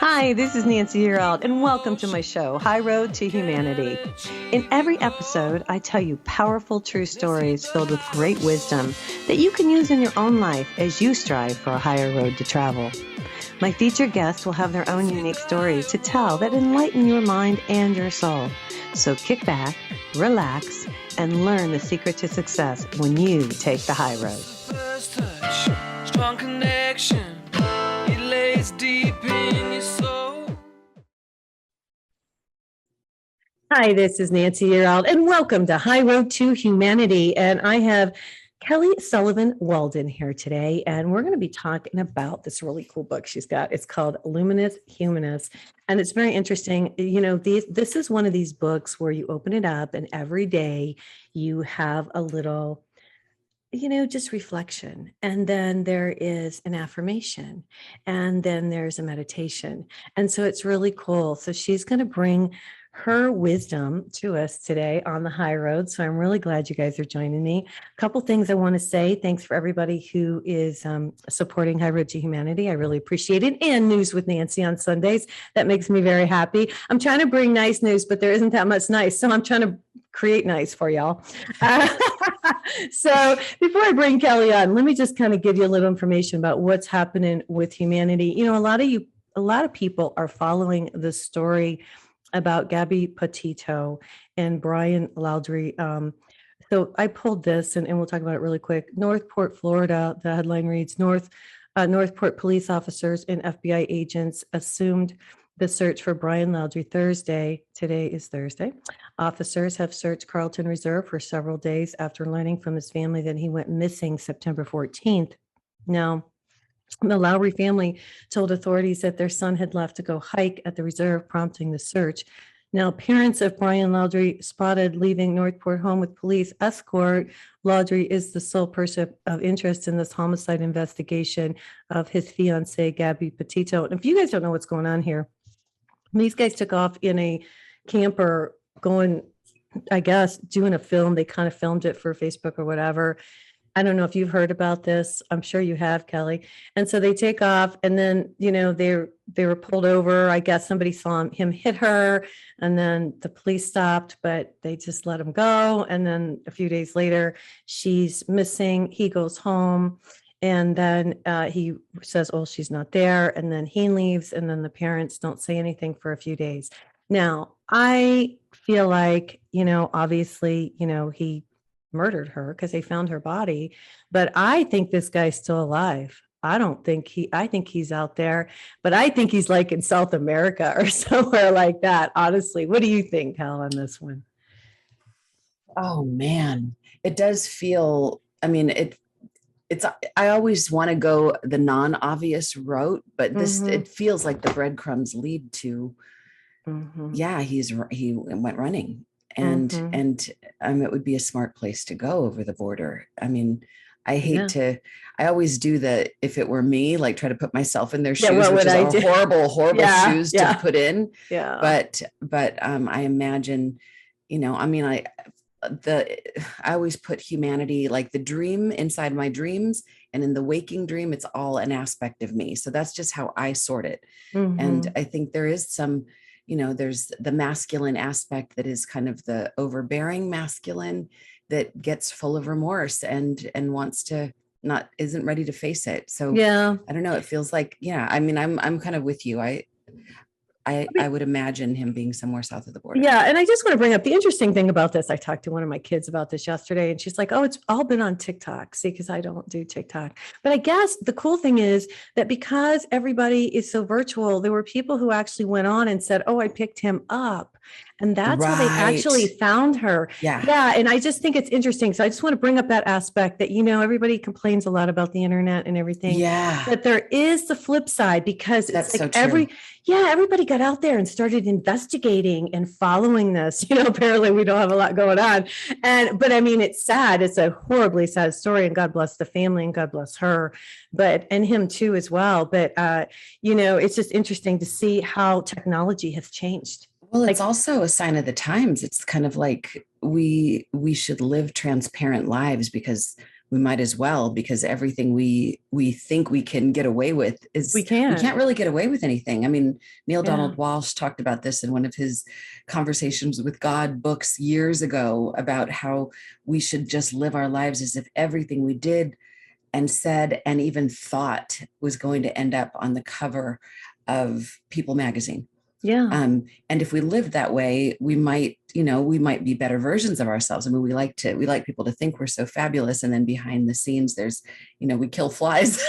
Hi, this is Nancy Yearout, and welcome to my show, High Road to Humanity. In every episode, I tell you powerful true stories filled with great wisdom that you can use in your own life as you strive for a higher road to travel. My featured guests will have their own unique stories to tell that enlighten your mind and your soul. So kick back, relax, and learn the secret to success when you take the high road. First touch, strong connection, it lays deep in your soul. Hi, this is Nancy Yearout, and welcome to High Road to Humanity. And I have Kelly Sullivan Walden here today, and we're going to be talking about this really cool book she's got. It's called Luminous Humanness, and it's very interesting. You know, this is one of these books where you open it up, and every day you have a little, just reflection. And then there is an affirmation, and then there's a meditation. And so it's really cool. So she's going to bring her wisdom to us today on the high road. So I'm really glad you guys are joining me. A couple things I want to say. Thanks for everybody who is supporting High Road to Humanity. I really appreciate it. And News with Nancy on Sundays. That makes me very happy. I'm trying to bring nice news, but there isn't that much nice. So I'm trying to create nice for y'all. So before I bring Kelly on, let me just kind of give you a little information about what's happening with humanity. You know, a lot of people are following the story about Gabby Petito and Brian Laundrie. So I pulled this and we'll talk about it really quick. Northport, Florida, the headline reads, Northport police officers and FBI agents assumed the search for Brian Laundrie Thursday. Today is Thursday. Officers have searched Carlton Reserve for several days after learning from his family that he went missing September 14th. Now, the Lowry family told authorities that their son had left to go hike at the reserve, prompting the search. Now, parents of Brian Laundrie spotted leaving Northport home with police escort. Laundrie is the sole person of interest in this homicide investigation of his fiancée, Gabby Petito. And if you guys don't know what's going on here, these guys took off in a camper going, I guess, doing a film. They kind of filmed it for Facebook or whatever. I don't know if you've heard about this. I'm sure you have, Kelly. And so they take off, and then, they were pulled over. I guess somebody saw him hit her, and then the police stopped, but they just let him go. And then a few days later, she's missing. He goes home, and then he says, oh, she's not there. And then he leaves, and then the parents don't say anything for a few days. Now, I feel like, obviously, he murdered her because they found her body, but I think this guy's still alive. I think he's out there, but I think he's like in South America or somewhere like that. Honestly, what do you think, Hal, on this one? Oh man, it does feel, I always want to go the non-obvious route, but it feels like the breadcrumbs lead to, he went running. And it would be a smart place to go over the border. I mean, I always do that. If it were me, like try to put myself in their shoes, which is horrible shoes to put in. Yeah. But I imagine, I always put humanity, like the dream inside my dreams, and in the waking dream, it's all an aspect of me. So that's just how I sort it. And I think there is some, there's the masculine aspect that is kind of the overbearing masculine that gets full of remorse and wants to isn't ready to face it. So I don't know. It feels like, I'm kind of with you. I would imagine him being somewhere south of the border. Yeah. And I just want to bring up the interesting thing about this. I talked to one of my kids about this yesterday, and she's like, oh, it's all been on TikTok. See, because I don't do TikTok. But I guess the cool thing is that because everybody is so virtual, there were people who actually went on and said, oh, I picked him up. And that's how they actually found her. Yeah. And I just think it's interesting. So I just want to bring up that aspect that, everybody complains a lot about the internet and everything. Yeah. But there is the flip side, because that's it's like so true. everybody got out there and started investigating and following this. Apparently we don't have a lot going on. But I mean, it's sad. It's a horribly sad story, and God bless the family and God bless her, and him too as well. But, it's just interesting to see how technology has changed. Well, it's also a sign of the times. It's kind of like we should live transparent lives, because we might as well, because everything we think we can get away with we can't really get away with anything. I mean, Neil Donald Walsh talked about this in one of his Conversations with God books years ago, about how we should just live our lives as if everything we did and said and even thought was going to end up on the cover of People magazine. Yeah. And if we lived that way, we might be better versions of ourselves. I mean, we like people to think we're so fabulous. And then behind the scenes, there's, we kill flies.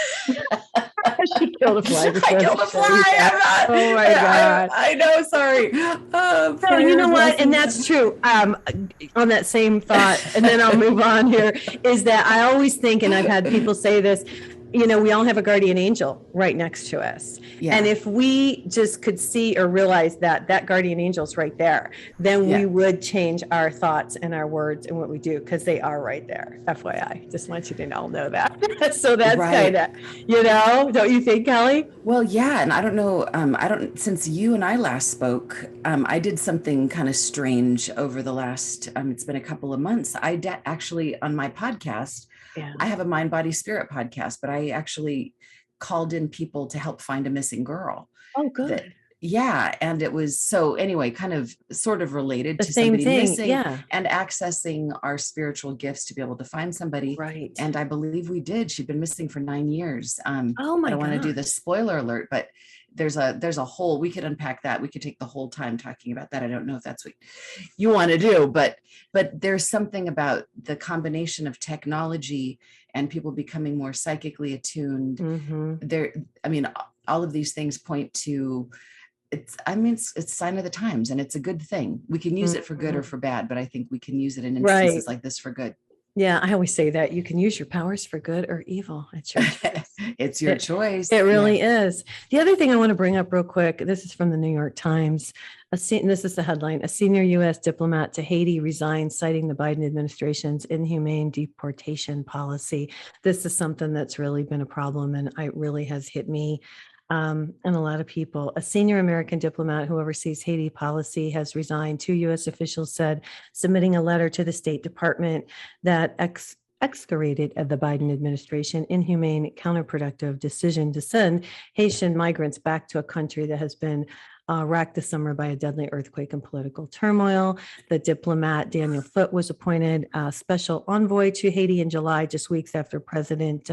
She killed a fly. I killed a fly. Oh my God. I know. Sorry. So you know what? And that's true. On that same thought, and then I'll move on here, is that I always think, and I've had people say this, we all have a guardian angel right next to us. Yeah. And if we just could see or realize that guardian angel's right there, then we would change our thoughts and our words and what we do, because they are right there. FYI, just want you to all know that. So that's kind of, don't you think, Kelly? Well, yeah. And I don't know, since you and I last spoke, I did something kind of strange over the last, it's been a couple of months. I actually, on my podcast, I have a Mind, Body, Spirit podcast, but I actually called in people to help find a missing girl. Oh, good. And it was, so anyway, kind of sort of related to somebody missing and accessing our spiritual gifts to be able to find somebody. Right. And I believe we did. She'd been missing for 9 years. Oh my God. I don't want to do the spoiler alert, but there's a whole, we could unpack that. We could take the whole time talking about that. I don't know if that's what you want to do, but there's something about the combination of technology and people becoming more psychically attuned. Mm-hmm. All of these things point to, it's a sign of the times, and it's a good thing. We can use it for good or for bad, but I think we can use it in instances like this for good. Yeah, I always say that you can use your powers for good or evil. It's your choice. It's your choice. It really is. The other thing I want to bring up real quick, this is from the New York Times. This is the headline: a senior U.S. diplomat to Haiti resigns, citing the Biden administration's inhumane deportation policy. This is something that's really been a problem, and it really has hit me. And a lot of people. A senior American diplomat who oversees Haiti policy has resigned, 2 U.S. officials said, submitting a letter to the State Department that excoriated the Biden administration inhumane, counterproductive decision to send Haitian migrants back to a country that has been racked this summer by a deadly earthquake and political turmoil. The diplomat Daniel Foote was appointed special envoy to Haiti in July, just weeks after President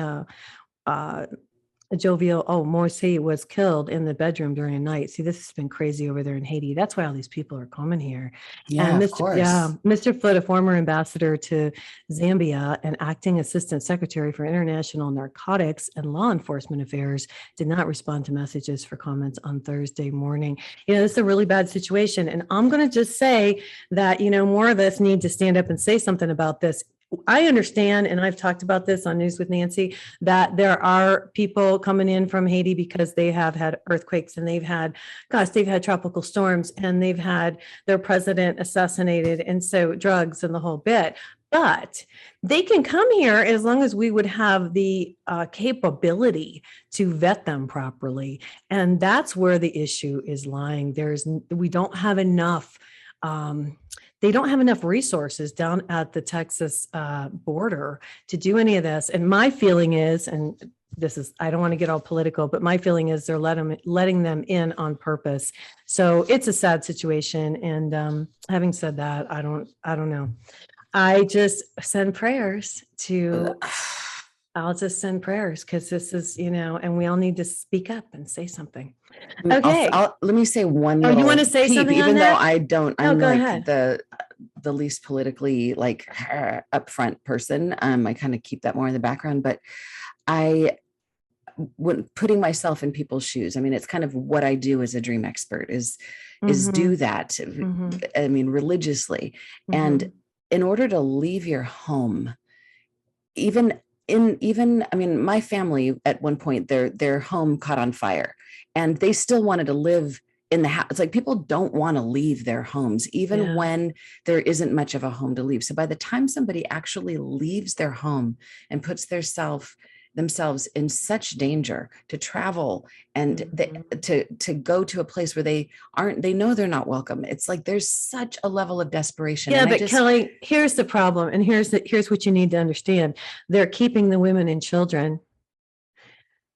Morsi was killed in the bedroom during a night. See, this has been crazy over there in Haiti. That's why all these people are coming here. Yeah, and of course. Mr. Foote, a former ambassador to Zambia and acting assistant secretary for international narcotics and law enforcement affairs, did not respond to messages for comments on Thursday morning. This is a really bad situation. And I'm going to just say that, more of us need to stand up and say something about this. I understand, and I've talked about this on News with Nancy, that there are people coming in from Haiti because they have had earthquakes and they've had tropical storms and they've had their president assassinated, and so drugs and the whole bit. But they can come here as long as we would have the capability to vet them properly. And that's where the issue is lying. We don't have enough. They don't have enough resources down at the Texas border to do any of this. And my feeling is, and I don't want to get all political, but my feeling is they're letting them in on purpose. So it's a sad situation. And having said that, I don't know. I just send prayers I'll just send prayers, because this is, and we all need to speak up and say something. Okay. Let me say one. Oh, you want to say something? Even though I don't, I'm go like ahead. the least politically upfront person. I kind of keep that more in the background, but when putting myself in people's shoes, it's kind of what I do as a dream expert is do that. Mm-hmm. Religiously. Mm-hmm. And in order to leave your home, my family at one point, their home caught on fire and they still wanted to live in the house. It's like people don't want to leave their homes, even when there isn't much of a home to leave. So by the time somebody actually leaves their home and puts their self themselves in such danger to travel and to go to a place where they know they're not welcome. It's like there's such a level of desperation. Yeah, but Kelly, here's the problem. And here's what you need to understand. They're keeping the women and children.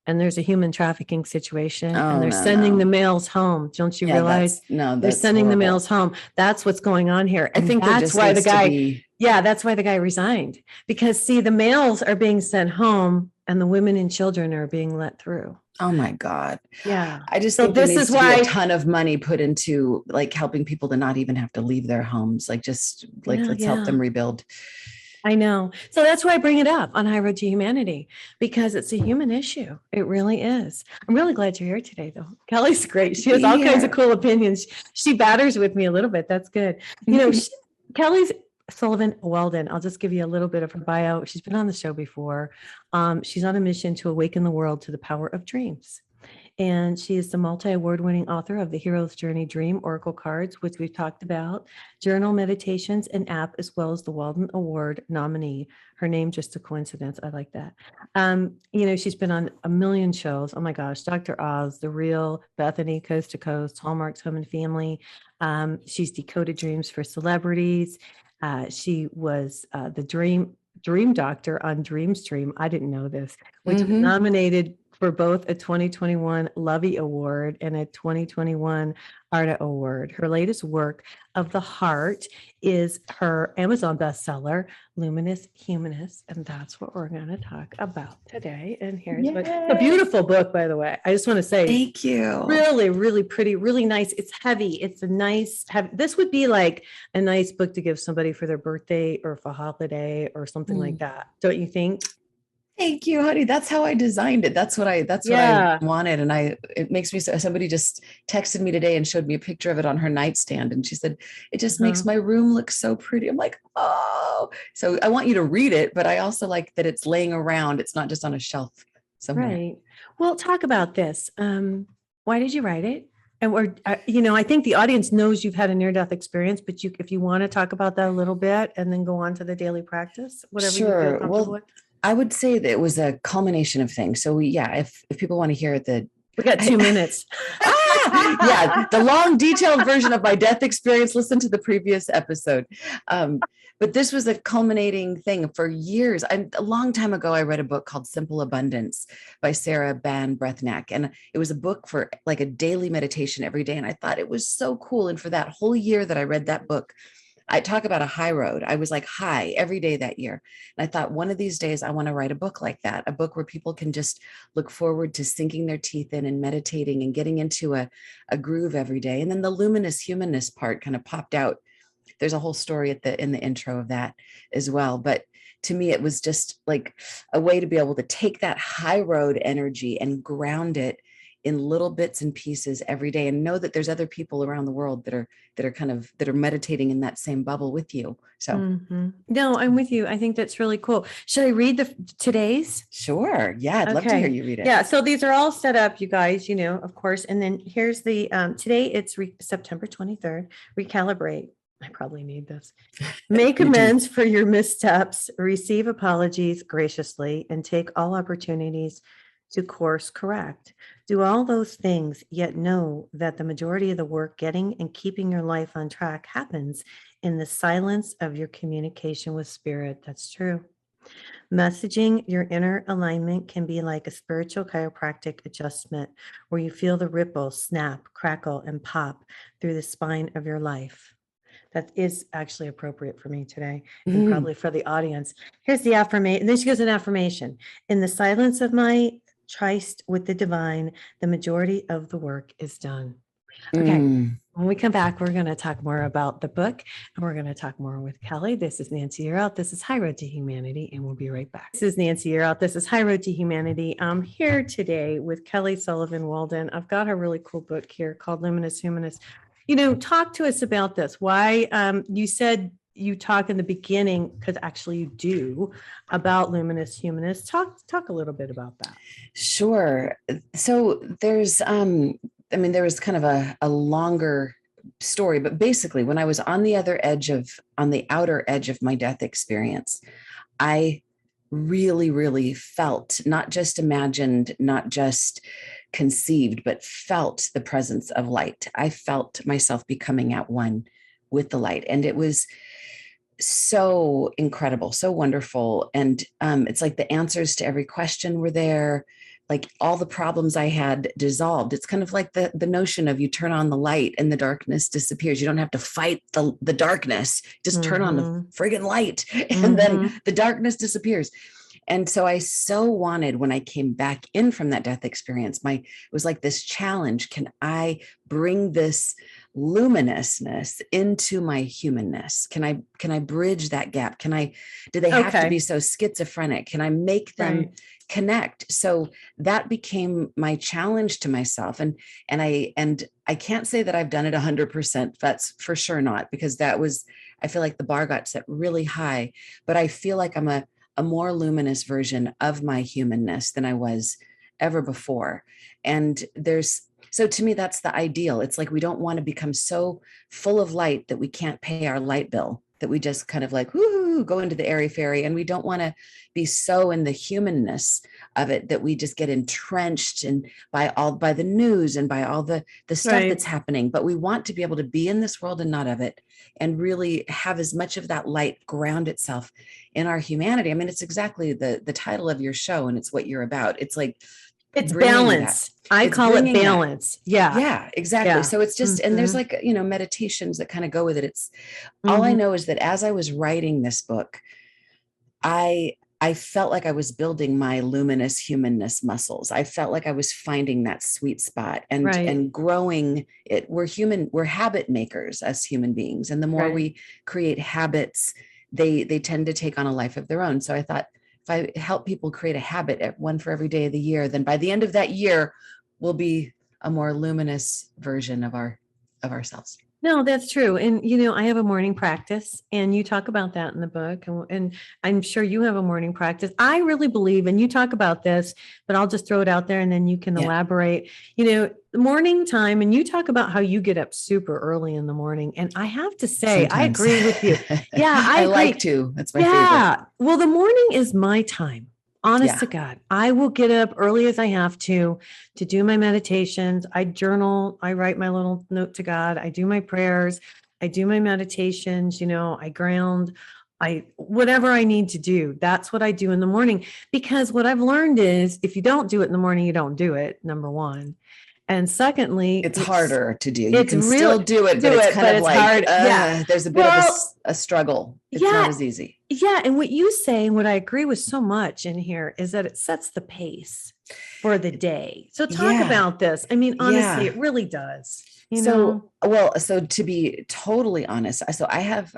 And there's a human trafficking situation, and they're sending the males home. Don't you realize? They're sending horrible. The males home. That's what's going on here. And I think that's why the guy, that's why the guy resigned. Because see, the males are being sent home and the women and children are being let through. Oh my God. Yeah. I just think this is why a ton of money put into like helping people to not even have to leave their homes. Like just like, let's help them rebuild. I know. So that's why I bring it up on High Road to Humanity, because it's a human issue. It really is. I'm really glad you're here today, though. Kelly's great. She has all kinds of cool opinions. She batters with me a little bit. That's good. You know, Kelly Sullivan Walden, I'll just give you a little bit of her bio. She's been on the show before. She's on a mission to awaken the world to the power of dreams. And she is the multi-award-winning author of The Hero's Journey Dream Oracle Cards, which we've talked about, journal meditations and app, as well as the Walden Award nominee. Her name, just a coincidence. I like that. You know, she's been on a million shows. Oh my gosh, Dr. Oz, The Real, Bethany, Coast to Coast, Hallmark's Home and Family. She's decoded dreams for celebrities. She was the dream doctor on Dreamstream. I didn't know this, which was nominated for both a 2021 Lovey Award and a 2021 Arta Award. Her latest work, Of the Heart, is her Amazon bestseller, Luminous Humanness, and that's what we're going to talk about today. And here's a beautiful book, by the way. I just want to say, thank you. Really, really pretty, really nice. It's heavy. It's a nice, heavy. This would be like a nice book to give somebody for their birthday or for a holiday or something like that. Don't you think? Thank you, honey. That's how I designed it. That's what I wanted. And it makes me so. Somebody just texted me today and showed me a picture of it on her nightstand. And she said, it just makes my room look so pretty. I'm like, oh, so I want you to read it, but I also like that it's laying around. It's not just on a shelf somewhere. Right. Well, talk about this. Why did you write it? And we're, you know, I think the audience knows you've had a near-death experience, but if you want to talk about that a little bit and then go on to the daily practice, whatever you feel comfortable with. I would say that it was a culmination of things. So if people want to hear we got 2 minutes. The long detailed version of my death experience, listen to the previous episode. But this was a culminating thing for years. A long time ago, I read a book called Simple Abundance by Sarah Ban Breathnack. And it was a book for like a daily meditation every day. And I thought it was so cool. And for that whole year that I read that book, I talk about a high road. I was like high every day that year. And I thought one of these days I want to write a book like that, a book where people can just look forward to sinking their teeth in and meditating and getting into a groove every day. And then the luminous humanness part kind of popped out. There's a whole story in the intro of that as well. But to me, it was just like a way to be able to take that high road energy and ground it in little bits and pieces every day, and know that there's other people around the world that are meditating in that same bubble with you. So no, I'm with you. I think that's really cool. Should I read today's? Sure. Yeah. I'd love to hear you read it. Yeah. So these are all set up, you guys, you know, of course. And then here's the, today it's September 23rd, recalibrate. I probably need this. Make amends for your missteps, receive apologies graciously, and take all opportunities to course correct. Do all those things, yet know that the majority of the work getting and keeping your life on track happens in the silence of your communication with spirit. That's true. Messaging your inner alignment can be like a spiritual chiropractic adjustment where you feel the ripple, snap, crackle, and pop through the spine of your life. That is actually appropriate for me today and probably for the audience. Here's the affirmation. And then she goes an affirmation. In the silence of my tryst with the divine, the majority of the work is done. Okay. When we come back, we're going to talk more about the book and we're going to talk more with Kelly. This is Nancy You're Out. This is High Road to Humanity, and we'll be right back. This is Nancy You're Out. This is High Road to Humanity. I'm here today with Kelly Sullivan Walden. I've got a really cool book here called Luminous Humanness. You know, talk to us about this. Why you said you talk in the beginning, because actually you do, about Luminous Humanness. Talk a little bit about that. Sure. So there's, there was kind of a longer story, but basically when I was on the outer edge of my death experience, I really, really felt, not just imagined, not just conceived, but felt the presence of light. I felt myself becoming at one with the light. And it was so incredible, so wonderful. And it's like the answers to every question were there. Like all the problems I had dissolved. It's kind of like the notion of you turn on the light and the darkness disappears. You don't have to fight the darkness. Just turn on the friggin' light and then the darkness disappears. And so I so wanted, when I came back in from that death experience, it was like this challenge. Can I bring this luminousness into my humanness? Can I bridge that gap? Do they have to be so schizophrenic? Can I make them connect? So that became my challenge to myself. And I can't say that I've done it 100%. That's for sure not, because I feel like the bar got set really high, but I feel like I'm a more luminous version of my humanness than I was ever before. And so to me, that's the ideal. It's like, we don't want to become so full of light that we can't pay our light bill, that we just kind of like, whoo, go into the airy fairy. And we don't want to be so in the humanness of it that we just get entrenched by the news and by all the stuff that's happening. But we want to be able to be in this world and not of it, and really have as much of that light ground itself in our humanity. I mean, it's exactly the title of your show, and it's what you're about. It's like, it's balance. I call it balance. That. Yeah, exactly. Yeah. So it's just, and there's like, meditations that kind of go with it. It's all I know is that as I was writing this book, I felt like I was building my luminous humanness muscles. I felt like I was finding that sweet spot and growing it. We're habit makers as human beings. And the more we create habits, they tend to take on a life of their own. So I thought, if I help people create a habit at one for every day of the year, then by the end of that year, we'll be a more luminous version of ourselves. No, that's true. And, I have a morning practice, and you talk about that in the book, and I'm sure you have a morning practice. I really believe, and you talk about this, but I'll just throw it out there and then you can elaborate, the morning time. And you talk about how you get up super early in the morning. And I have to say, sometimes. I agree with you. Yeah, I agree. Like to. That's my favorite. Well, the morning is my time. Honest to God, I will get up early as I have to do my meditations. I journal, I write my little note to God. I do my prayers. I do my meditations, I ground, whatever I need to do. That's what I do in the morning, because what I've learned is if you don't do it in the morning, you don't do it. Number one. And secondly, it's harder to do. You can still do it, but it's kind of like, hard. There's a bit of a struggle. It's not as easy. Yeah. And what you say, and what I agree with so much in here, is that it sets the pace for the day. So talk about this. I mean, honestly, it really does. So to be totally honest, so I have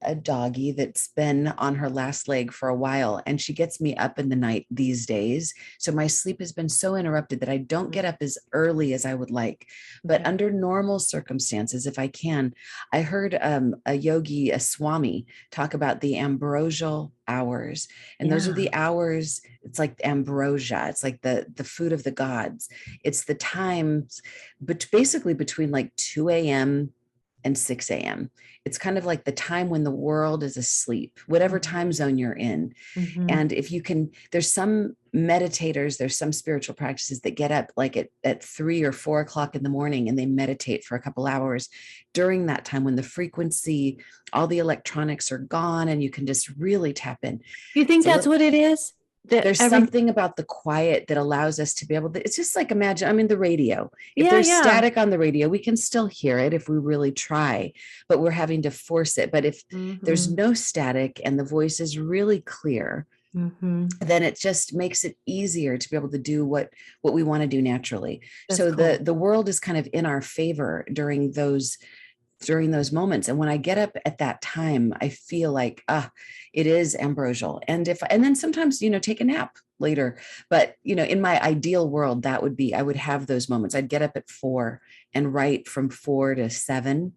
a doggie that's been on her last leg for a while, and she gets me up in the night these days. So my sleep has been so interrupted that I don't get up as early as I would like. But under normal circumstances, if I can, I heard a yogi, a Swami, talk about the Ambrosial Hours. And those are the hours. It's like ambrosia. It's like the food of the gods. It's the times, but basically between like 2 a.m. and 6 a.m. It's kind of like the time when the world is asleep, whatever time zone you're in. And if you can, there's some meditators, there's some spiritual practices that get up like at 3 or 4 o'clock in the morning, and they meditate for a couple hours during that time when the frequency, all the electronics are gone, and you can just really tap in. You think that's what it is? There's something about the quiet that allows us to be able to, it's just like, imagine, the radio, if there's static on the radio, we can still hear it if we really try, but we're having to force it. But if there's no static and the voice is really clear, then it just makes it easier to be able to do what we want to do naturally. That's so cool. The world is kind of in our favor during those moments. And when I get up at that time, I feel like, it is ambrosial. And then sometimes, take a nap later, but in my ideal world, I would have those moments. I'd get up at 4 and write from 4 to 7,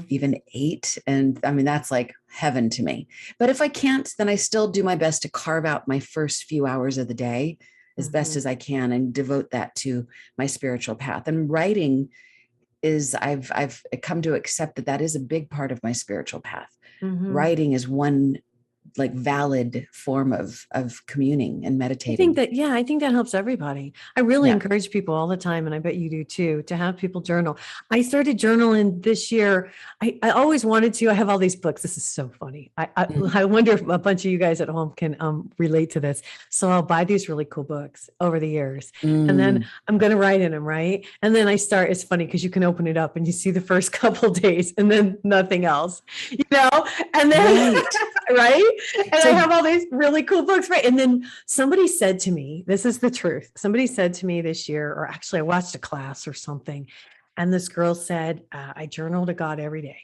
even 8. And I mean, that's like heaven to me. But if I can't, then I still do my best to carve out my first few hours of the day as best as I can and devote that to my spiritual path. And writing is, I've come to accept that is a big part of my spiritual path. Writing is one like valid form of communing and meditating. I think that helps everybody. I really Yeah. encourage people all the time, and I bet you do too, to have people journal. I started journaling this year. I always wanted to. I have all these books. This is so funny. I wonder if a bunch of you guys at home can relate to this. So I'll buy these really cool books over the years, and then I'm going to write in them, right? And then I start. It's funny because you can open it up and you see the first couple days, and then nothing else, and then right. And so I have all these really cool books, right? And then somebody said to me, this is the truth. Somebody said to me this year, or actually I watched a class or something, and this girl said, I journal to God every day.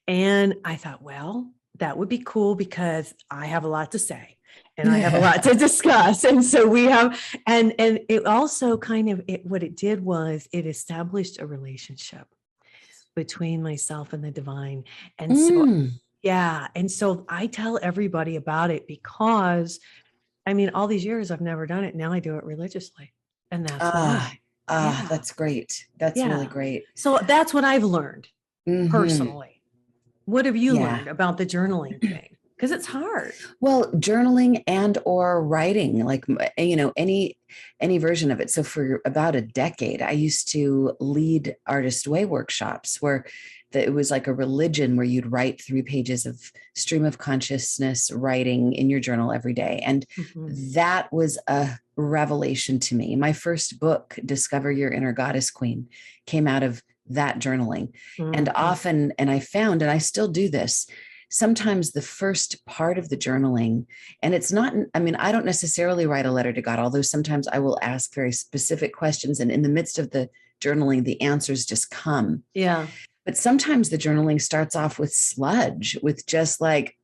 And I thought, well, that would be cool because I have a lot to say and I have a lot to discuss. And so we have, and it also what it did was it established a relationship between myself and the divine. And so yeah. And so I tell everybody about it because, I mean, all these years I've never done it. Now I do it religiously. And that's why. That's great. That's really great. So that's what I've learned personally. What have you learned about the journaling thing? Because it's hard. Well, journaling and or writing, like, any version of it. So for about a decade, I used to lead Artist Way workshops where it was like a religion where you'd write 3 pages of stream of consciousness writing in your journal every day. And that was a revelation to me. My first book, Discover Your Inner Goddess Queen, came out of that journaling. And often, and I found, and I still do this, sometimes the first part of the journaling, and it's not, I mean, I don't necessarily write a letter to God, although sometimes I will ask very specific questions. And in the midst of the journaling, the answers just come. Yeah. But sometimes the journaling starts off with sludge, with just like,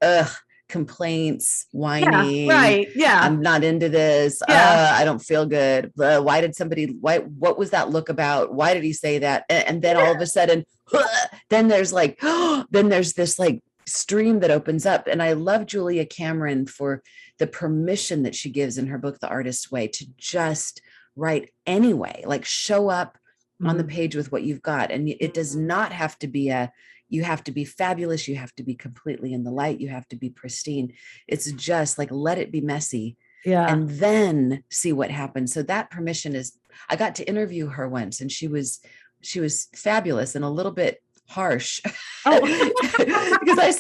complaints, whining. Yeah, right. Yeah. I'm not into this. I don't feel good. What was that look about? Why did he say that? And then all of a sudden, then there's this like stream that opens up. And I love Julia Cameron for the permission that she gives in her book, The Artist's Way, to just write anyway, like show up on the page with what you've got. And it does not have to be you have to be fabulous. You have to be completely in the light. You have to be pristine. It's just like, let it be messy. Yeah. And then see what happens. So that permission I got to interview her once, and she was fabulous and a little bit harsh. Because I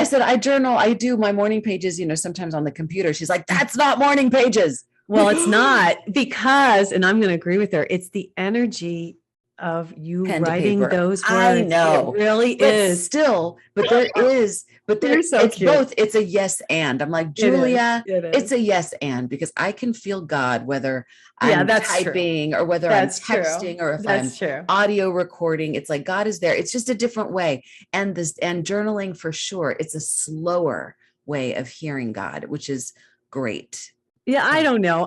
said, I journal, I do my morning pages, sometimes on the computer. She's like, that's not morning pages. Well, it's not, because, and I'm going to agree with her, it's the energy of you writing those words. I know. It really is. Still, it's cute. Both. It's a yes and. I'm like, Julia, it's a yes and, because I can feel God whether I'm typing or whether I'm texting or if I'm audio recording. It's like God is there. It's just a different way. And journaling, for sure, it's a slower way of hearing God, which is great. Yeah, I don't know.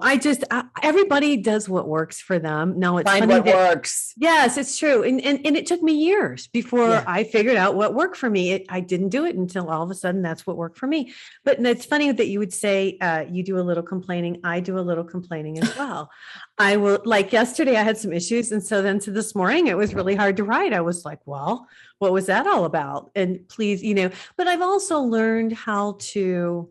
Everybody does what works for them. No, it's find what works. Yes, it's true. And it took me years before I figured out what worked for me. I didn't do it until all of a sudden that's what worked for me. But it's funny that you would say you do a little complaining. I do a little complaining as well. I will, like yesterday I had some issues. And so then to this morning, it was really hard to write. I was like, well, what was that all about? And please, but I've also learned how to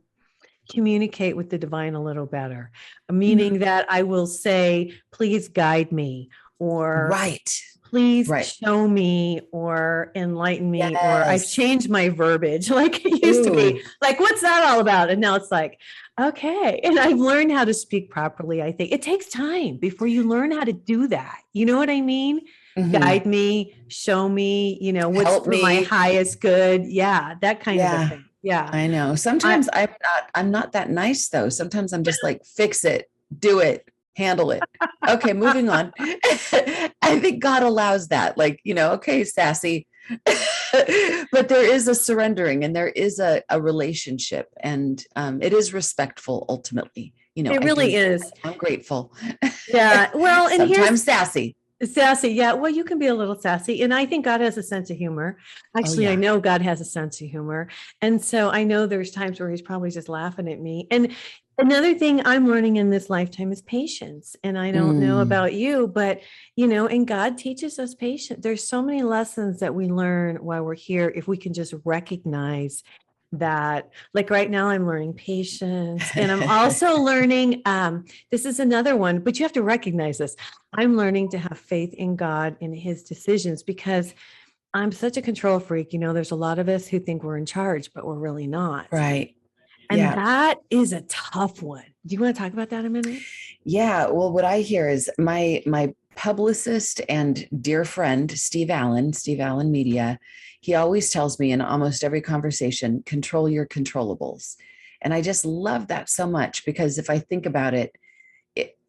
communicate with the divine a little better, meaning that I will say, please guide me, or please show me, or enlighten me, or I've changed my verbiage. Like it used to be like, what's that all about? And now it's like, okay. And I've learned how to speak properly. I think it takes time before you learn how to do that. You know what I mean? Guide me, show me, what's for my highest good. Yeah. That kind of a thing. Yeah. I know. Sometimes I'm not that nice though. Sometimes I'm just like, fix it, do it, handle it. Okay. Moving on. I think God allows that, like, okay, sassy, but there is a surrendering and there is a relationship, and it is respectful ultimately. It really is. I'm grateful. Yeah. Well, and sometimes sassy. Sassy. Yeah. Well, you can be a little sassy. And I think God has a sense of humor. Actually, I know God has a sense of humor. And so I know there's times where he's probably just laughing at me. And another thing I'm learning in this lifetime is patience. And I don't know about you, but, and God teaches us patience. There's so many lessons that we learn while we're here, if we can just recognize that, like right now I'm learning patience, and I'm also learning, this is another one, but you have to recognize this. I'm learning to have faith in God and his decisions, because I'm such a control freak. There's a lot of us who think we're in charge, but we're really not. Right. And that is a tough one. Do you want to talk about that a minute? Yeah. Well, what I hear is my publicist and dear friend, Steve Allen Media, he always tells me in almost every conversation, control your controllables. And I just love that so much, because if I think about it,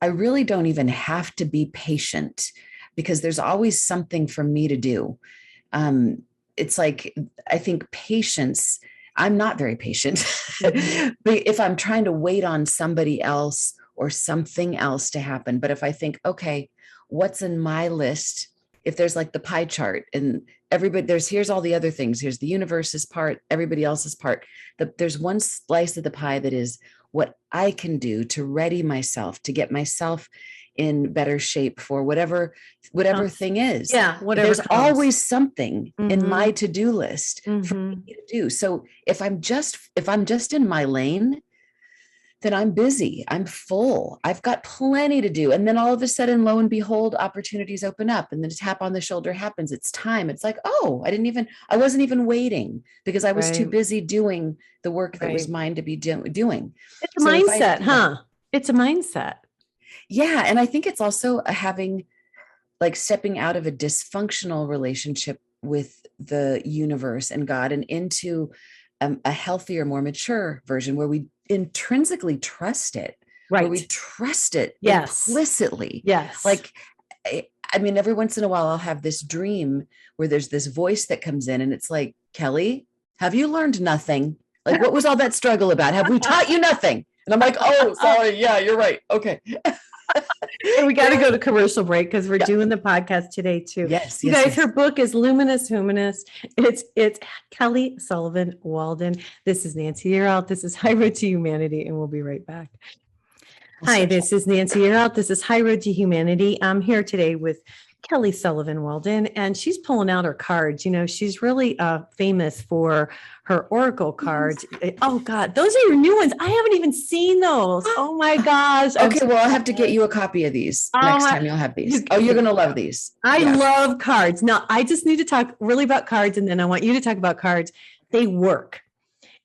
I really don't even have to be patient, because there's always something for me to do. It's like, I think patience, I'm not very patient, but if I'm trying to wait on somebody else or something else to happen. But if I think, okay, what's in my list? If there's like the pie chart and everybody, here's all the other things. Here's the universe's part, everybody else's part. There's one slice of the pie that is what I can do to ready myself, to get myself in better shape for whatever thing is. Yeah. Whatever. There's always something in my to-do list for me to do. So if I'm just in my lane, then I'm busy, I'm full, I've got plenty to do. And then all of a sudden, lo and behold, opportunities open up, and then a tap on the shoulder happens. It's time. It's like, oh, I wasn't even waiting, because I was too busy doing the work that was mine to be doing. It's a mindset, huh? It's a mindset. Yeah. And I think it's also stepping out of a dysfunctional relationship with the universe and God, and into a healthier, more mature version where we intrinsically trust it. Right. Where we trust it implicitly. Yes. Like, I mean, every once in a while I'll have this dream where there's this voice that comes in, and it's like, Kelly, have you learned nothing? Like, what was all that struggle about? Have we taught you nothing? And I'm like, oh, sorry. Yeah, you're right. Okay. We got to go to commercial break, because we're doing the podcast today too. Yes, you guys. Her book is Luminous Humanness. It's Kelly Sullivan Walden. This is Nancy Yearout. This is High Road to Humanity, and we'll be right back. Hi, this is Nancy Yearout. This is High Road to Humanity. I'm here today with Kelly Sullivan Walden, and she's pulling out her cards. She's really famous for her oracle cards. Oh God, those are your new ones. I haven't even seen those. Oh my gosh. Okay, well, I'll have to get you a copy of these next time. You'll have these. Oh, you're going to love these. I love cards. Now, I just need to talk really about cards, and then I want you to talk about cards. They work.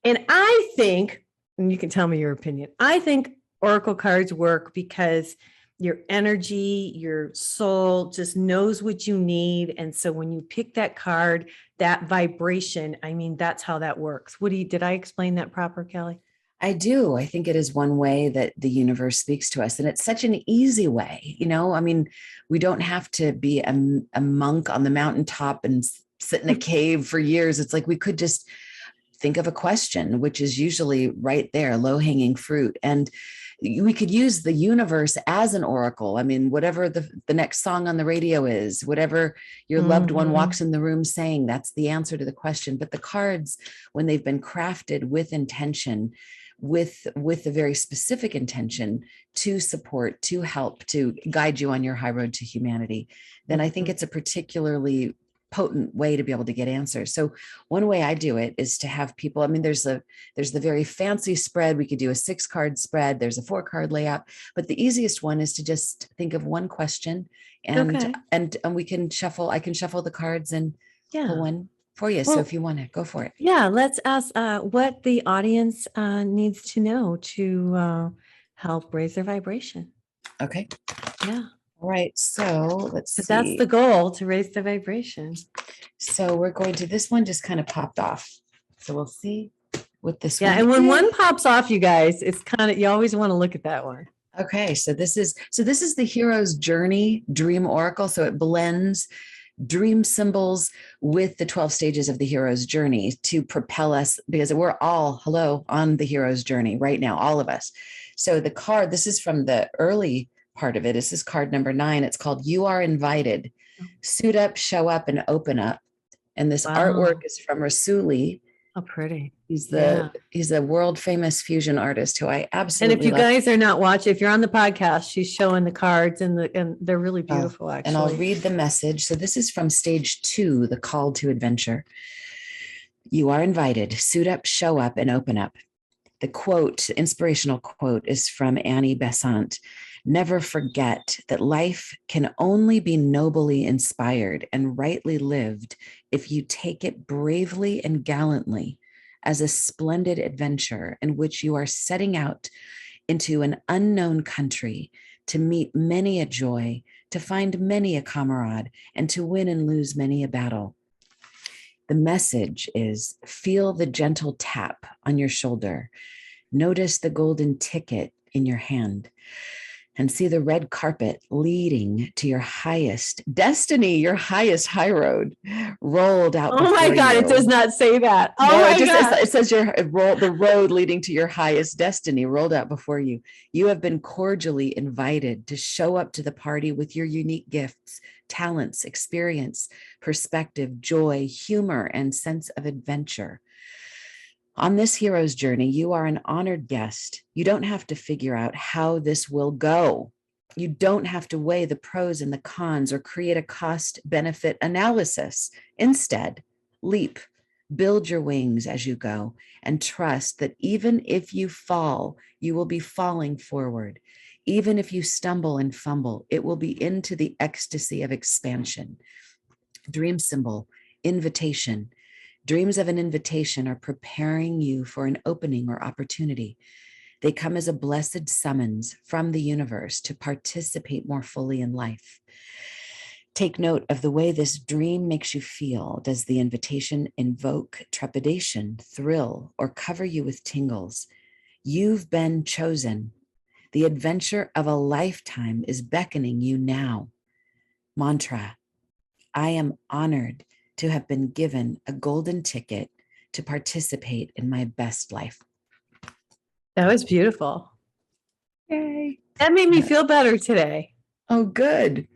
And I think, and you can tell me your opinion, I think oracle cards work because your energy, your soul just knows what you need. And so when you pick that card, that vibration, I mean, that's how that works. Did I explain that proper, Kelly? I do. I think it is one way that the universe speaks to us. And it's such an easy way. I mean, we don't have to be a monk on the mountaintop and sit in a cave for years. It's like we could just think of a question, which is usually right there, low-hanging fruit. And we could use the universe as an oracle. I mean, whatever the next song on the radio is, whatever your loved one walks in the room saying, that's the answer to the question. But the cards, when they've been crafted with intention, with a very specific intention to support, to help, to guide you on your high road to humanity, then I think it's a particularly potent way to be able to get answers. So one way I do it is to have people, I mean, there's the very fancy spread. We could do a 6-card spread. There's a 4-card layout, but the easiest one is to just think of one question and we can shuffle. I can shuffle the cards and pull one for you. Well, so if you want to go for it. Yeah. Let's ask what the audience needs to know to help raise their vibration. Okay. Yeah. All right, so let's see. That's the goal, to raise the vibration. So we're going to, this one just kind of popped off. So we'll see what this one. Yeah, and when one pops off, you guys, it's kind of, you always want to look at that one. Okay, so this is the hero's journey dream oracle. So it blends dream symbols with the 12 stages of the hero's journey to propel us, because we're all on the hero's journey right now, all of us. So the card, this is from the early part of it. This is card number 9. It's called You Are Invited. Suit up, show up, and open up. And this artwork is from Rasuli. Oh, pretty. He's a world famous fusion artist who I absolutely love. And if you guys are not watching, if you're on the podcast, she's showing the cards and they're really beautiful, actually. And I'll read the message. So this is from stage 2, the call to adventure. You are invited. Suit up, show up, and open up. The quote, inspirational quote, is from Annie Besant. Never forget that life can only be nobly inspired and rightly lived if you take it bravely and gallantly as a splendid adventure in which you are setting out into an unknown country to meet many a joy, to find many a comrade, and to win and lose many a battle. The message is feel the gentle tap on your shoulder. Notice the golden ticket in your hand and see the red carpet leading to your highest destiny, your highest high road rolled out. Oh my God, it does not say that. Oh no, my God. It says the road leading to your highest destiny rolled out before you. You have been cordially invited to show up to the party with your unique gifts, talents, experience, perspective, joy, humor, and sense of adventure. On this hero's journey, you are an honored guest. You don't have to figure out how this will go. You don't have to weigh the pros and the cons or create a cost-benefit analysis. Instead, leap, build your wings as you go, and trust that even if you fall, you will be falling forward. Even if you stumble and fumble, it will be into the ecstasy of expansion. Dream symbol, invitation. Dreams of an invitation are preparing you for an opening or opportunity. They come as a blessed summons from the universe to participate more fully in life. Take note of the way this dream makes you feel. Does the invitation invoke trepidation, thrill, or cover you with tingles? You've been chosen. The adventure of a lifetime is beckoning you now. Mantra, I am honored to have been given a golden ticket to participate in my best life. That was beautiful. Yay. That made me feel better today. Oh, good.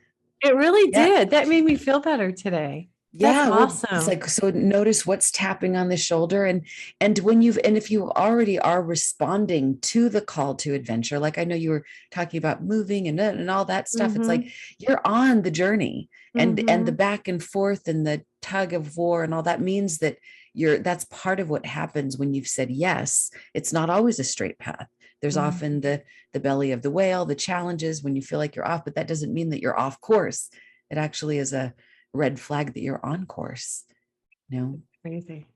It really did. That made me feel better today. That's awesome. It's like, so notice what's tapping on the shoulder and if you already are responding to the call to adventure, like I know you were talking about moving and all that stuff. It's like, you're on the journey and the back and forth and the tug of war and all that means that that's part of what happens when you've said yes. It's not always a straight path. There's often the belly of the whale, the challenges when you feel like you're off, but that doesn't mean that you're off course. It actually is a red flag that you're on course. Crazy.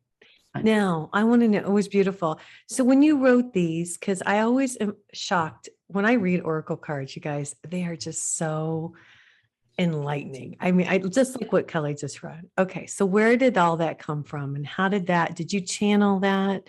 Now I want to know, it was beautiful. So when you wrote these, because I always am shocked when I read oracle cards, you guys, they are just so enlightening. I mean, I just like what Kelly just read. Okay. So where did all that come from? And how did you channel that?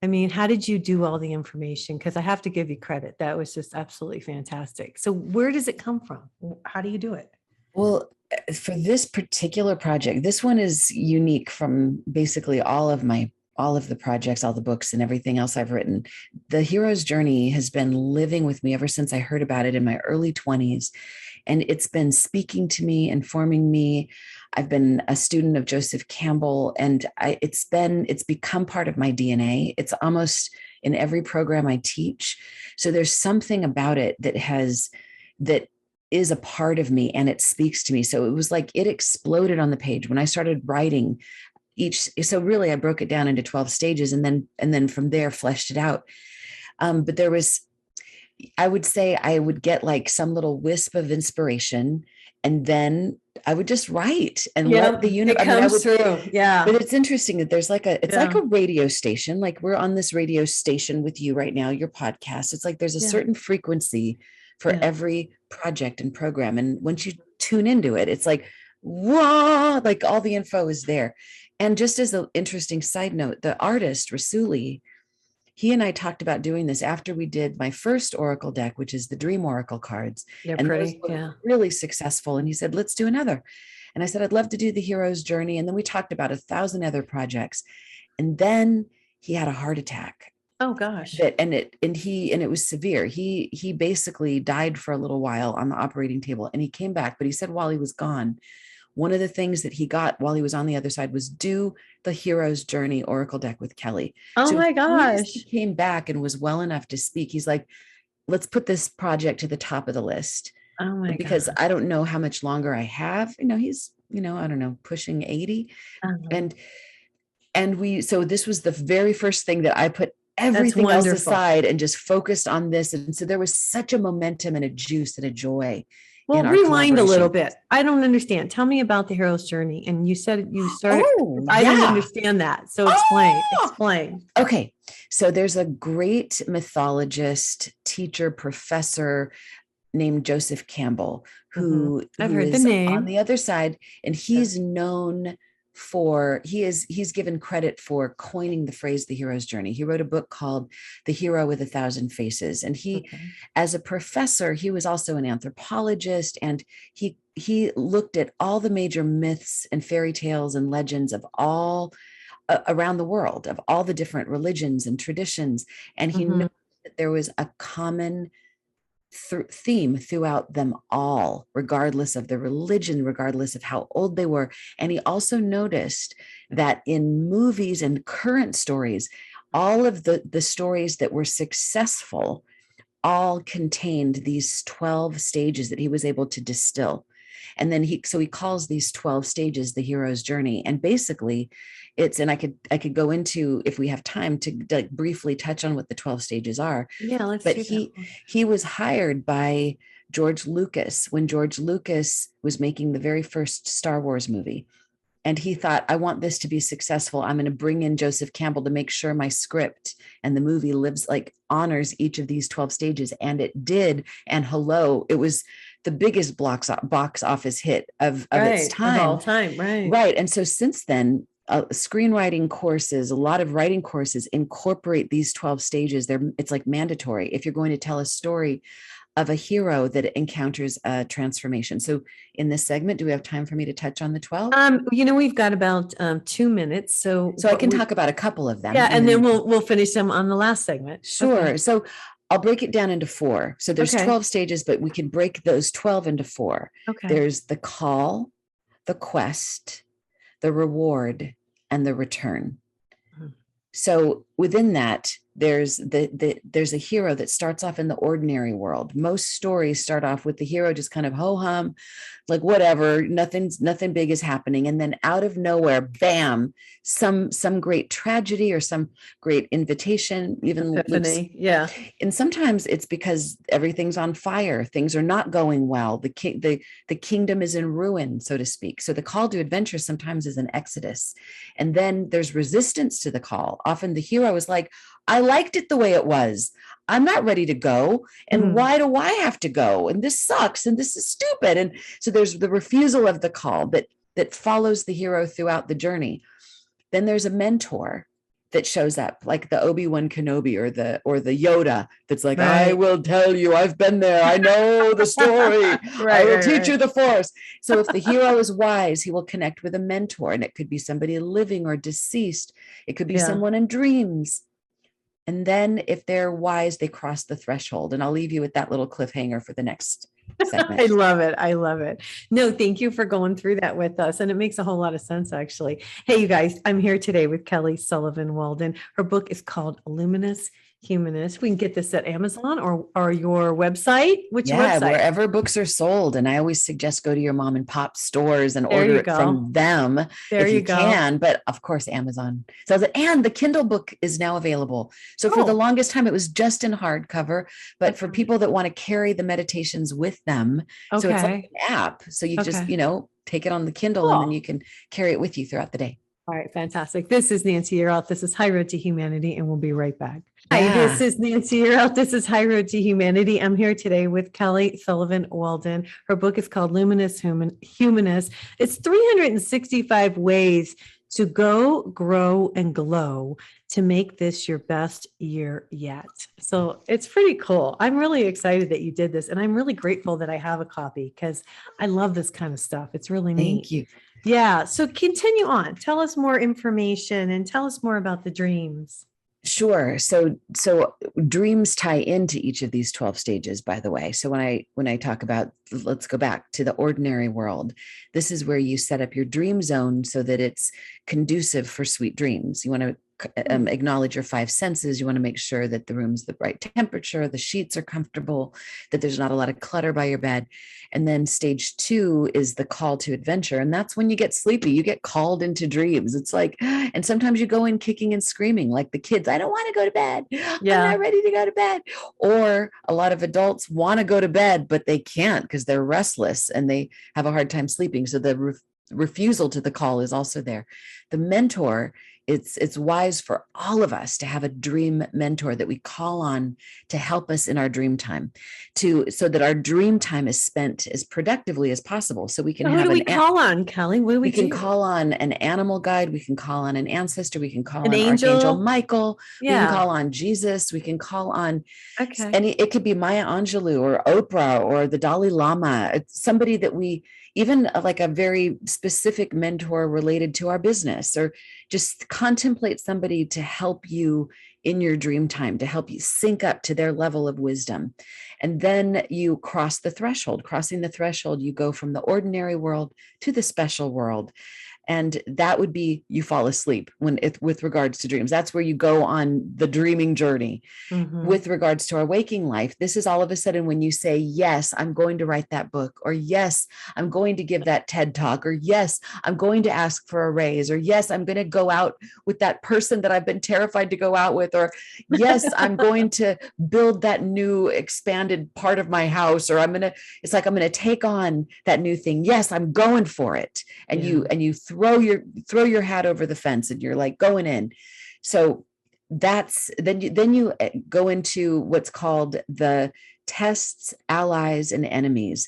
I mean, how did you do all the information? Because I have to give you credit. That was just absolutely fantastic. So where does it come from? How do you do it? Well, for this particular project, this one is unique from basically all of the projects, all the books and everything else I've written. The hero's journey has been living with me ever since I heard about it in my early 20s. And it's been speaking to me, informing me. I've been a student of Joseph Campbell, and it's become part of my DNA. It's almost in every program I teach. So there's something about it that is a part of me and it speaks to me. So it was like it exploded on the page when I started writing so really I broke it down into 12 stages and then from there fleshed it out. But there was, I would say I would get like some little wisp of inspiration and then I would just write and let the universe through. Yeah. But it's interesting that there's like like a radio station, like we're on this radio station with you right now, your podcast. It's like there's a certain frequency for every project and program. And once you tune into it, it's like, whoa, like all the info is there. And just as an interesting side note, the artist, Rasuli, he and I talked about doing this after we did my first Oracle deck, which is the Dream Oracle cards. They're and pretty, those were really successful. And he said, let's do another. And I said, I'd love to do the hero's journey. And then we talked about 1,000 other projects. And then he had a heart attack. Oh gosh. And it was severe. He basically died for a little while on the operating table and he came back, but he said while he was gone, one of the things that he got while he was on the other side was do the hero's journey Oracle deck with Kelly. Oh my gosh. He came back and was well enough to speak. He's like, let's put this project to the top of the list. Oh my because God. I don't know how much longer I have. He's, I don't know, pushing 80. Uh-huh. And so this was the very first thing that I put everything else aside and just focused on this. And so there was such a momentum and a juice and a joy. Well, rewind a little bit. I don't understand. Tell me about the hero's journey. And you said you started. I don't understand that. So explain. Okay. So there's a great mythologist, teacher, professor named Joseph Campbell, who I've heard is the name on the other side. And he's known for, he's given credit for coining the phrase, the hero's journey. He wrote a book called The Hero with a Thousand Faces. And he, as a professor, he was also an anthropologist, and he looked at all the major myths and fairy tales and legends of all around the world, of all the different religions and traditions. And he knew that there was a common theme throughout them all, regardless of the religion, regardless of how old they were. And he also noticed that in movies and current stories, all of the stories that were successful all contained these 12 stages that he was able to distill. And then he calls these 12 stages the hero's journey. And basically it's, and I could go into, if we have time, to like briefly touch on what the 12 stages are. Yeah, let's But he was hired by George Lucas when George Lucas was making the very first Star Wars movie. And he thought, I want this to be successful. I'm going to bring in Joseph Campbell to make sure my script and the movie honors each of these 12 stages. And it did. And hello, it was the biggest box office hit of its time. Of all time, right. Right. And so since then, screenwriting courses, a lot of writing courses incorporate these 12 stages. It's like mandatory if you're going to tell a story of a hero that encounters a transformation. So in this segment, do we have time for me to touch on the 12? We've got about 2 minutes. So I can talk about a couple of them. Yeah. And then we'll finish them on the last segment. Sure. Okay. So I'll break it down into 4. So there's 12 stages, but we can break those 12 into 4. Okay. There's the call, the quest, the reward, and the return. So within that, there's a hero that starts off in the ordinary world. Most stories start off with the hero just kind of ho-hum, like whatever, nothing big is happening. And then out of nowhere, bam, some great tragedy or some great invitation, even Epiphany. Yeah. And sometimes it's because everything's on fire. Things are not going well. The kingdom is in ruin, so to speak. So the call to adventure sometimes is an exodus. And then there's resistance to the call. Often the hero is like, I liked it the way it was. I'm not ready to go. And why do I have to go? And this sucks. And this is stupid. And so there's the refusal of the call that follows the hero throughout the journey. Then there's a mentor that shows up, like the Obi-Wan Kenobi or the Yoda that's like, right. I will tell you, I've been there. I know the story. I will teach you the Force. So if the hero is wise, he will connect with a mentor, and it could be somebody living or deceased. It could be someone in dreams. And then if they're wise, they cross the threshold. And I'll leave you with that little cliffhanger for the next segment. I love it. I love it. No, thank you for going through that with us. And it makes a whole lot of sense, actually. Hey, you guys, I'm here today with Kelly Sullivan Walden. Her book is called Luminous Humanness. We can get this at Amazon or your website. Which website? Wherever books are sold. And I always suggest go to your mom and pop stores and order it from them if you can. But of course, Amazon sells it. And the Kindle book is now available. So for the longest time, it was just in hardcover. But for people that want to carry the meditations with them, so it's like an app. So you just, take it on the Kindle and then you can carry it with you throughout the day. All right, fantastic. This is Nancy Yearout. This is High Road to Humanity, and we'll be right back. Hi, this is Nancy Yearout. This is High Road to Humanity. I'm here today with Kelly Sullivan Walden. Her book is called Luminous Humanness. It's 365 ways to go, grow, and glow to make this your best year yet. So it's pretty cool. I'm really excited that you did this, and I'm really grateful that I have a copy because I love this kind of stuff. It's really neat. Thank you. Yeah. So continue on. Tell us more information and tell us more about the dreams. Sure. So dreams tie into each of these 12 stages, by the way. So when I talk about, let's go back to the ordinary world, this is where you set up your dream zone so that it's conducive for sweet dreams. You want to acknowledge your 5 senses. You want to make sure that the room's the right temperature, the sheets are comfortable, that there's not a lot of clutter by your bed. And then stage 2 is the call to adventure. And that's when you get sleepy, you get called into dreams. It's like, and sometimes you go in kicking and screaming like the kids, I don't want to go to bed. I'm not ready to go to bed. Or a lot of adults want to go to bed, but they can't because they're restless and they have a hard time sleeping. So the refusal to the call is also there. The mentor, it's wise for all of us to have a dream mentor that we call on to help us in our dream time, so that our dream time is spent as productively as possible. So we can Who do we call on, Kelly? What do we can call on an animal guide. We can call on an ancestor. We can call on angel. Archangel Michael. We can call on Jesus. We can call on, and it could be Maya Angelou or Oprah or the Dalai Lama. It's somebody that we, even like a very specific mentor related to our business, or just contemplate somebody to help you in your dream time, to help you sync up to their level of wisdom. And then you cross the threshold. Crossing the threshold, you go from the ordinary world to the special world. And that would be, you fall asleep with regards to dreams. That's where you go on the dreaming journey. With regards to our waking life, this is all of a sudden when you say, yes, I'm going to write that book, or yes, I'm going to give that TED talk, or yes, I'm going to ask for a raise, or yes, I'm going to go out with that person that I've been terrified to go out with, or yes, I'm going to build that new expanded part of my house, or I'm going to take on that new thing. Yes, I'm going for it. And you throw your hat over the fence and you're like going in. So that's, then you go into what's called the tests, allies, and enemies.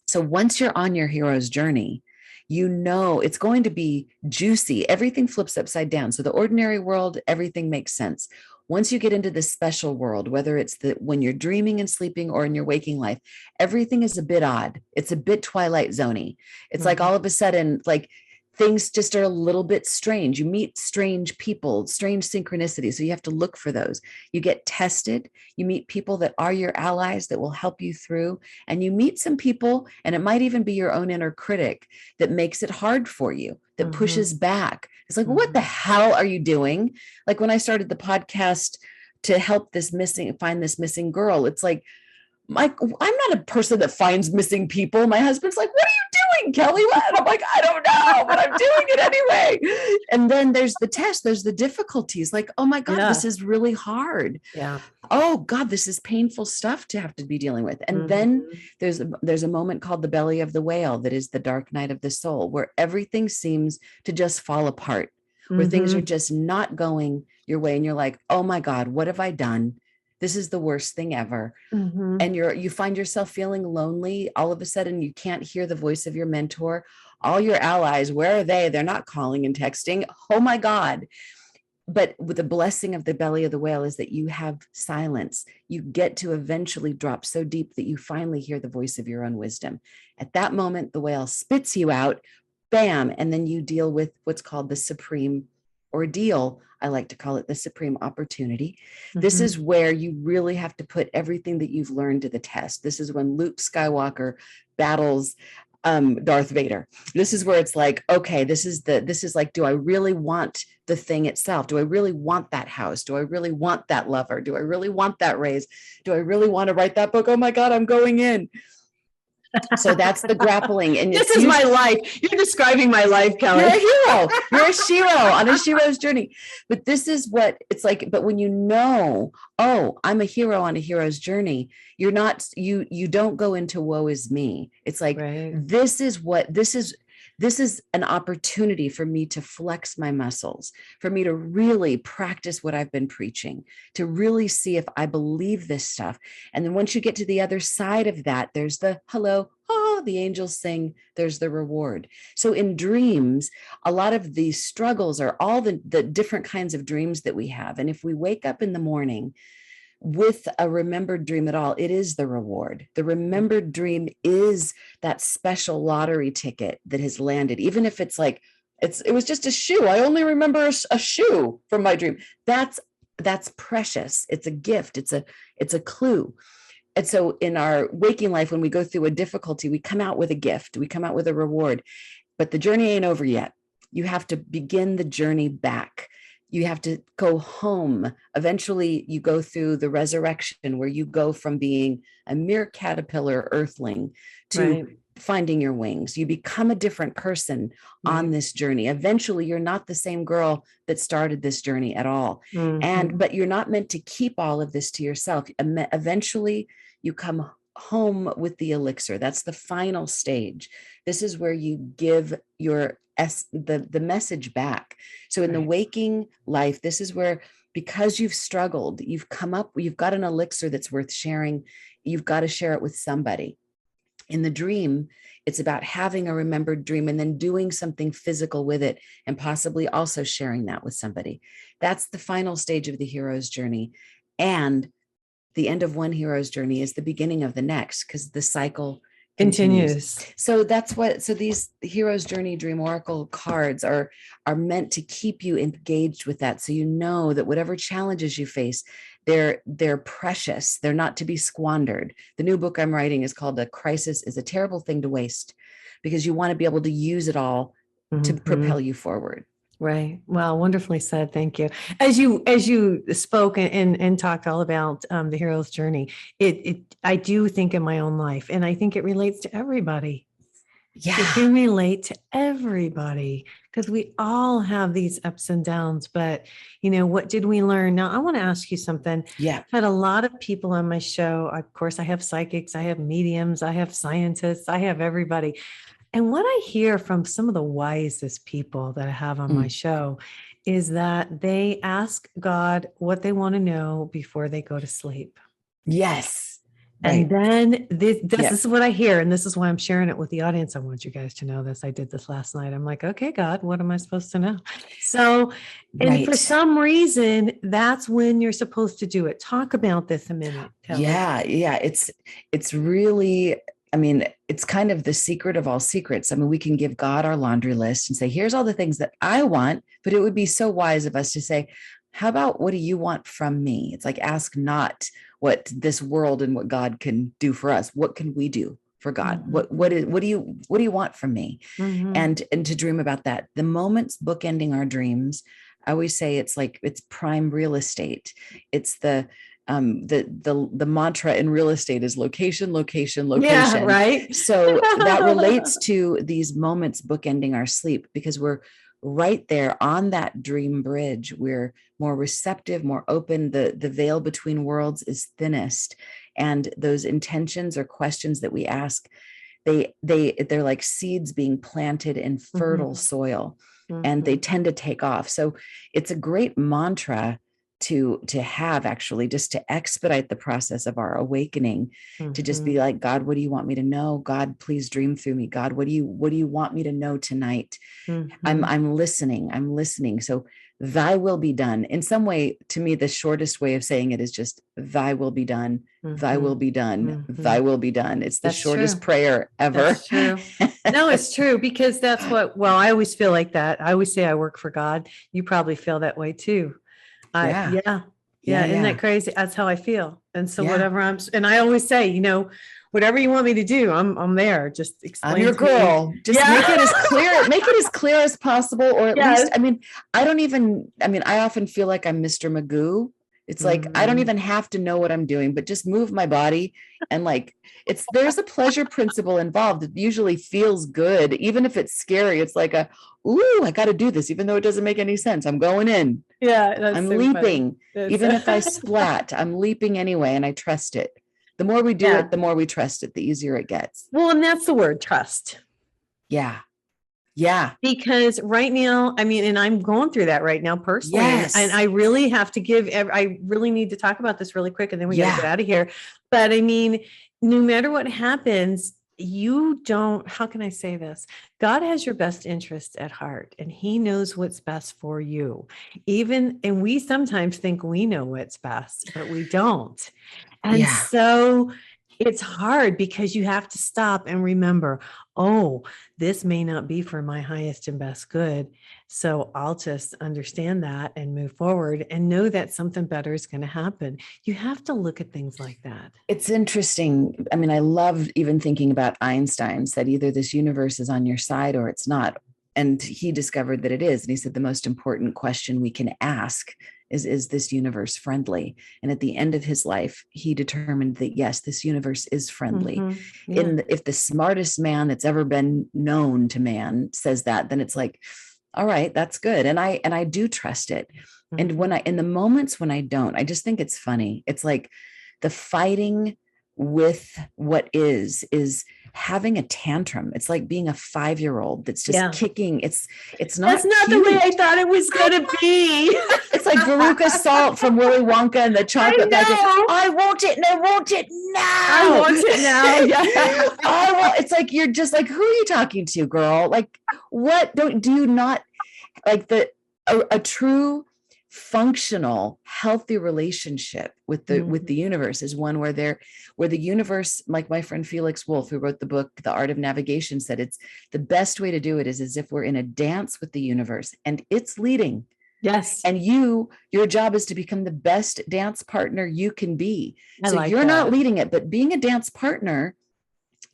So once you're on your hero's journey, you know it's going to be juicy. Everything flips upside down. So the ordinary world, everything makes sense. Once you get into the special world, whether it's when you're dreaming and sleeping or in your waking life, everything is a bit odd. It's a bit Twilight Zone-y. It's like all of a sudden, like things just are a little bit strange. You meet strange people, strange synchronicities. So you have to look for those. You get tested. You meet people that are your allies that will help you through. And you meet some people, and it might even be your own inner critic that makes it hard for you, that pushes back. It's like, what the hell are you doing? Like when I started the podcast to help find this missing girl, it's like, I'm not a person that finds missing people. My husband's like, what are you doing, Kelly? What? I'm like, I don't know, but I'm doing it anyway. And then there's the test, there's the difficulties, like, oh my God, this is really hard. Yeah. Oh God, this is painful stuff to have to be dealing with. And then there's a moment called the belly of the whale that is the dark night of the soul, where everything seems to just fall apart, where things are just not going your way. And you're like, oh my God, what have I done? This is the worst thing ever. And you find yourself feeling lonely. All of a sudden, you can't hear the voice of your mentor. All your allies, where are they? They're not calling and texting. Oh my God. But with the blessing of the belly of the whale is that you have silence. You get to eventually drop so deep that you finally hear the voice of your own wisdom. At that moment, the whale spits you out, bam, and then you deal with what's called the supreme ordeal. I like to call it the supreme opportunity. This is where you really have to put everything that you've learned to the test. This is when Luke Skywalker battles Darth Vader. This is where it's like, okay, this is like, do I really want the thing itself? Do I really want that house? Do I really want that lover? Do I really want that raise? Do I really want to write that book? Oh my God, I'm going in. So that's the grappling. And this is my life. You're describing my life, Kelly. You're a hero. You're a shiro on a shiro's journey. But this is what it's like. But when you know, oh, I'm a hero on a hero's journey, you're not, you don't go into woe is me. It's like, this is an opportunity for me to flex my muscles, for me to really practice what I've been preaching, to really see if I believe this stuff. And then once you get to the other side of that, there's the hello, oh, the angels sing, there's the reward. So in dreams, a lot of these struggles are all the different kinds of dreams that we have. And if we wake up in the morning with a remembered dream at all, it is the reward. The remembered dream is that special lottery ticket that has landed, even if it's like, it was just a shoe. I only remember a shoe from my dream. That's precious. It's a gift. It's a clue. And so in our waking life, when we go through a difficulty, we come out with a gift, we come out with a reward, but the journey ain't over yet. You have to begin the journey back you have to go home. Eventually you go through the resurrection, where you go from being a mere caterpillar earthling to finding your wings. You become a different person on this journey. Eventually you're not the same girl that started this journey at all. But you're not meant to keep all of this to yourself. Eventually you come home with the elixir. That's the final stage. This is where you give the message back. So in the waking life, this is where, because you've struggled, you've got an elixir that's worth sharing. You've got to share it with somebody. In the dream, it's about having a remembered dream and then doing something physical with it, and possibly also sharing that with somebody. That's the final stage of the hero's journey. And the end of one hero's journey is the beginning of the next, because the cycle continues. So these hero's journey dream oracle cards are meant to keep you engaged with that. So you know that whatever challenges you face, they're precious. They're not to be squandered. The new book I'm writing is called "A Crisis is a Terrible Thing to Waste," because you want to be able to use it all to propel you forward. Right. Well, wonderfully said. Thank you. As you spoke and talked all about the hero's journey, I do think in my own life, and I think it relates to everybody. Yeah. It can relate to everybody, because we all have these ups and downs. But, what did we learn? Now, I want to ask you something. Yeah. I've had a lot of people on my show. Of course, I have psychics, I have mediums, I have scientists, I have everybody. And what I hear from some of the wisest people that I have on my show is that they ask God what they want to know before they go to sleep. Yes. And then this is what I hear. And this is why I'm sharing it with the audience. I want you guys to know this. I did this last night. I'm like, okay, God, what am I supposed to know? So, and for some reason, that's when you're supposed to do it. Talk about this a minute, Kelly. Yeah. It's really, it's kind of the secret of all secrets. We can give God our laundry list and say, here's all the things that I want, but it would be so wise of us to say, how about, what do you want from me? It's like, ask not what this world and what God can do for us. What can we do for God? What do you want from me? And to dream about that. The moments bookending our dreams, I always say it's prime real estate. It's the mantra in real estate is location, location, location. Yeah, right. So that relates to these moments bookending our sleep, because we're right there on that dream bridge. We're more receptive, more open. The veil between worlds is thinnest. And those intentions or questions that we ask, they're like seeds being planted in fertile soil, and they tend to take off. So it's a great mantra to have, actually, just to expedite the process of our awakening, to just be like, God, what do you want me to know? God, please dream through me. God, what do you want me to know tonight? I'm listening. So thy will be done. In some way, to me, the shortest way of saying it is just, thy will be done. Thy will be done. Thy will be done. It's the shortest prayer ever. That's true. No, it's true, because that's I always feel like that. I always say I work for God. You probably feel that way too. Yeah. Isn't that crazy? That's how I feel. And so whatever and I always say, whatever you want me to do, I'm there. Just explain. I'm your girl. Just make it as clear as possible. Or at least, I often feel like I'm Mr. Magoo. It's like, I don't even have to know what I'm doing, but just move my body. And there's a pleasure principle involved. It usually feels good. Even if it's scary, it's like I got to do this, even though it doesn't make any sense. I'm going in. Yeah. I'm leaping. Even if I splat, I'm leaping anyway. And I trust it. The more we do it, the more we trust it, the easier it gets. Well, and that's the word, trust. Yeah. Because right now, and I'm going through that right now personally. Yes. And I really have to I really need to talk about this really quick, and then we got to get out of here. But no matter what happens, how can I say this? God has your best interests at heart, and he knows what's best for you. And we sometimes think we know what's best, but we don't. And so it's hard, because you have to stop and remember, this may not be for my highest and best good. So I'll just understand that and move forward and know that something better is going to happen. You have to look at things like that. It's interesting. I love even thinking about Einstein said either this universe is on your side or it's not. and he discovered that it is. And he said, the most important question we can ask is this universe friendly? And at the end of his life, he determined that, yes, this universe is friendly. If the smartest man that's ever been known to man says that, then it's like, all right, that's good. And I do trust it. And in the moments when I don't, I just think it's funny. It's like the fighting with what is having a tantrum. It's like being a 5-year-old that's just kicking. It's not. That's not the way I thought it was going to be. It's like Veruca Salt from Willy Wonka and the Chocolate Factory. I want it, and I want it now. I want it now. Yeah. It's like, you're just like, who are you talking to, girl? Like, what? Do you not like a true functional, healthy relationship with the universe is one where the universe, like my friend Felix Wolf, who wrote the book The Art of Navigation, said, it's the best way to do it is as if we're in a dance with the universe and it's leading. Yes. And your job is to become the best dance partner you can be. So you're not leading it, but being a dance partner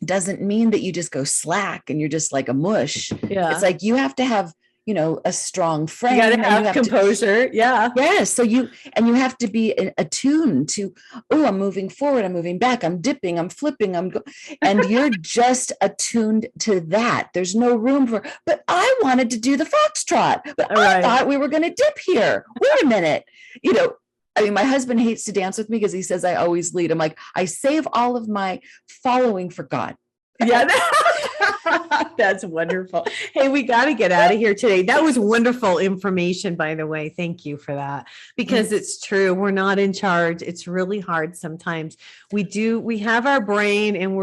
doesn't mean that you just go slack and you're just like a mush. Yeah. It's like you have to have, a strong frame. You gotta have composure. Yes. So you have to be attuned to, I'm moving forward, I'm moving back, I'm dipping, I'm flipping, and you're just attuned to that. There's no room but I wanted to do the foxtrot, but I thought we were going to dip here. Wait a minute. My husband hates to dance with me because he says I always lead. I'm like, I save all of my following for God. Yeah. That's wonderful. Hey, we got to get out of here today. That was wonderful information, by the way. Thank you for that, because it's true. We're not in charge. It's really hard sometimes. We have our brain and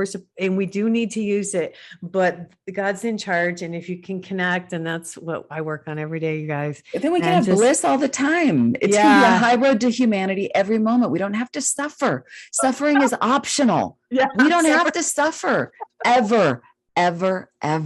we do need to use it, but God's in charge. And if you can connect, and that's what I work on every day, you guys. Then we can have bliss all the time. It's going to be a high road to humanity every moment. We don't have to suffer. Suffering is optional. Yeah, we don't have to suffer ever. Ever. I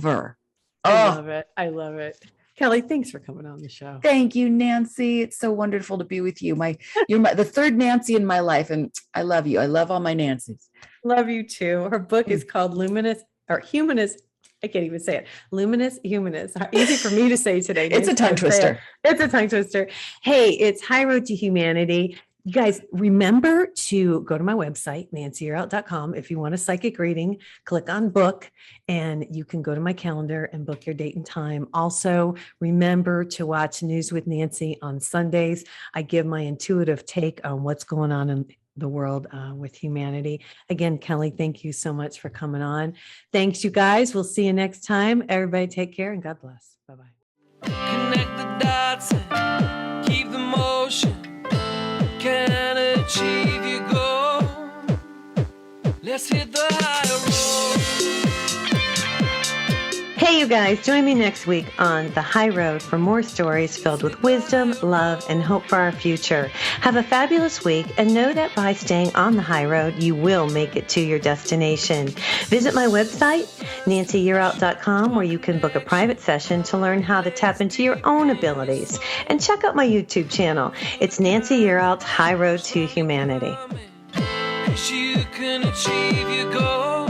love it. Kelly, thanks for coming on the show. Thank you, Nancy. It's so wonderful to be with you. You're the third Nancy in my life, and I love you. I love all my Nancys. Love you too. Her book is called Luminous Humanness. I can't even say it. Luminous Humanness. Easy for me to say today. It's a tongue twister. It's a tongue twister. Hey, it's High Road to Humanity. You guys, remember to go to my website, nancyyearout.com. If you want a psychic reading, click on book, and you can go to my calendar and book your date and time. Also, remember to watch News with Nancy on Sundays. I give my intuitive take on what's going on in the world with humanity. Again, Kelly, thank you so much for coming on. Thanks, you guys. We'll see you next time. Everybody take care and God bless. Bye-bye. Connect the dots and keep the motion. Can achieve your goal. Let's hit the high road. Hey, you guys, join me next week on The High Road for more stories filled with wisdom, love, and hope for our future. Have a fabulous week, and know that by staying on the high road, you will make it to your destination. Visit my website, nancyyearout.com, where you can book a private session to learn how to tap into your own abilities. And check out my YouTube channel. It's Nancy Yearout's High Road to Humanity. You can achieve your goal.